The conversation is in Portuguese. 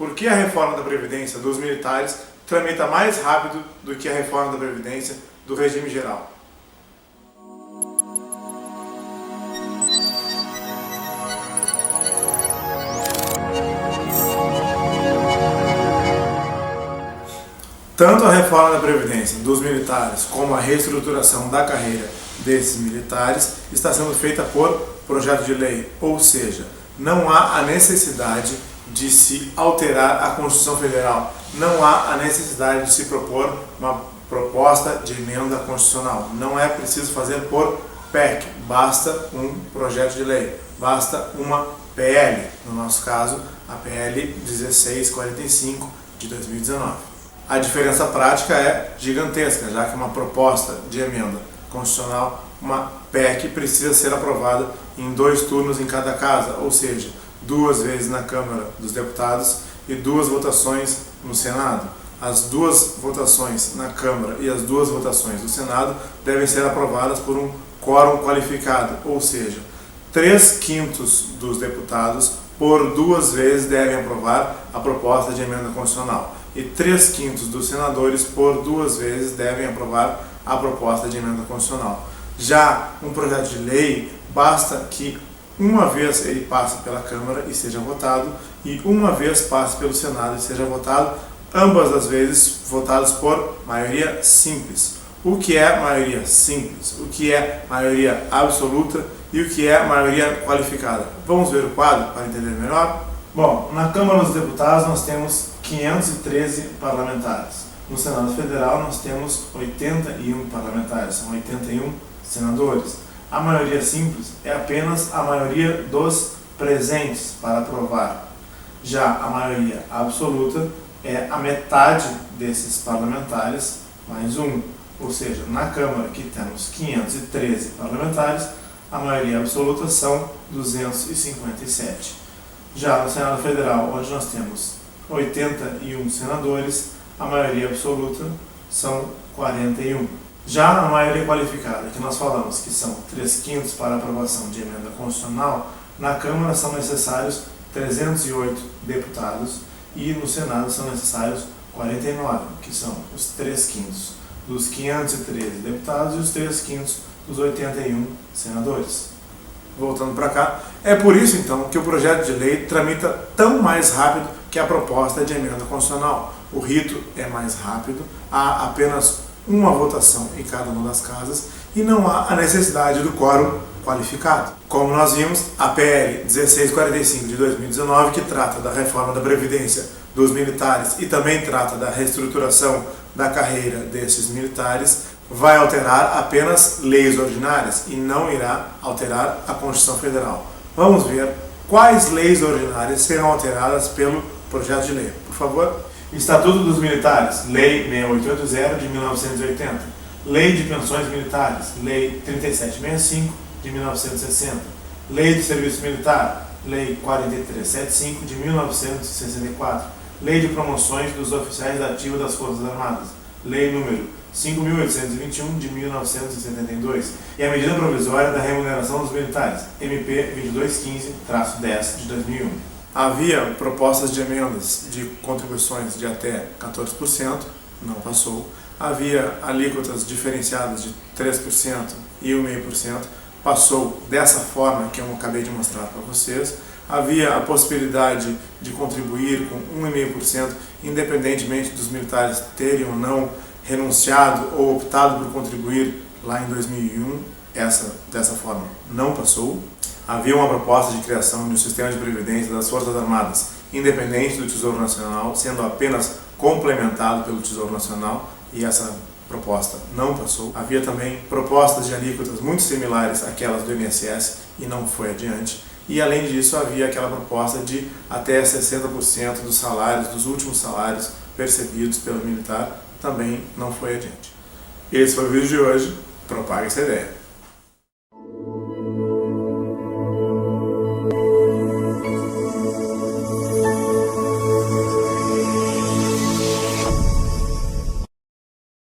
Por que a reforma da Previdência dos militares tramita mais rápido do que a reforma da Previdência do regime geral? Tanto a reforma da Previdência dos militares como a reestruturação da carreira desses militares está sendo feita por projeto de lei, ou seja, não há a necessidade de se alterar a Constituição Federal, não há a necessidade de se propor uma proposta de emenda constitucional, não é preciso fazer por PEC, basta um projeto de lei, basta uma PL, no nosso caso a PL 1645 de 2019. A diferença prática é gigantesca, já que uma proposta de emenda constitucional, uma PEC, precisa ser aprovada em 2 turnos em cada casa, ou seja, 2 vezes na Câmara dos Deputados e 2 votações no Senado. As 2 votações na Câmara e as 2 votações no Senado devem ser aprovadas por um quórum qualificado, ou seja, 3/5 dos deputados por 2 vezes devem aprovar a proposta de emenda constitucional e 3/5 dos senadores por 2 vezes devem aprovar a proposta de emenda constitucional. Já um projeto de lei, basta que uma vez ele passe pela Câmara e seja votado e uma vez passe pelo Senado e seja votado, ambas as vezes votados por maioria simples. O que é maioria simples? O que é maioria absoluta? E o que é maioria qualificada? Vamos ver o quadro para entender melhor? Bom, na Câmara dos Deputados nós temos 513 parlamentares. No Senado Federal nós temos 81 parlamentares, são 81 senadores. A maioria simples é apenas a maioria dos presentes para aprovar. Já a maioria absoluta é a metade desses parlamentares mais um. Ou seja, na Câmara que temos 513 parlamentares, a maioria absoluta são 257. Já no Senado Federal, onde nós temos 81 senadores, a maioria absoluta são 41. Já a maioria qualificada, que nós falamos que são 3/5 para aprovação de emenda constitucional, na Câmara são necessários 308 deputados e no Senado são necessários 49, que são os 3/5 dos 513 deputados e os 3/5 dos 81 senadores. Voltando para cá, é por isso então que o projeto de lei tramita tão mais rápido que a proposta de emenda constitucional. O rito é mais rápido, há apenas uma votação em cada uma das casas e não há a necessidade do quórum qualificado. Como nós vimos, a PL 1645 de 2019, que trata da reforma da Previdência dos militares e também trata da reestruturação da carreira desses militares, vai alterar apenas leis ordinárias e não irá alterar a Constituição Federal. Vamos ver quais leis ordinárias serão alteradas pelo projeto de lei. Por favor. Estatuto dos Militares, Lei 6880 de 1980. Lei de Pensões Militares, Lei 3765 de 1960. Lei de Serviço Militar, Lei 4375 de 1964. Lei de Promoções dos Oficiais da Ativa das Forças Armadas, Lei número 5.821 de 1972 e a Medida Provisória da Remuneração dos Militares, MP 2215-10 de 2001. Havia propostas de emendas de contribuições de até 14%, não passou. Havia alíquotas diferenciadas de 3% e 1,5%, passou dessa forma que eu acabei de mostrar para vocês. Havia a possibilidade de contribuir com 1,5%, independentemente dos militares terem ou não renunciado ou optado por contribuir lá em 2001, dessa forma não passou. Havia uma proposta de criação de um sistema de previdência das Forças Armadas, independente do Tesouro Nacional, sendo apenas complementado pelo Tesouro Nacional, e essa proposta não passou. Havia também propostas de alíquotas muito similares àquelas do INSS e não foi adiante. E além disso, havia aquela proposta de até 60% dos salários, dos últimos salários percebidos pelo militar, também não foi adiante. Esse foi o vídeo de hoje. Propague essa ideia.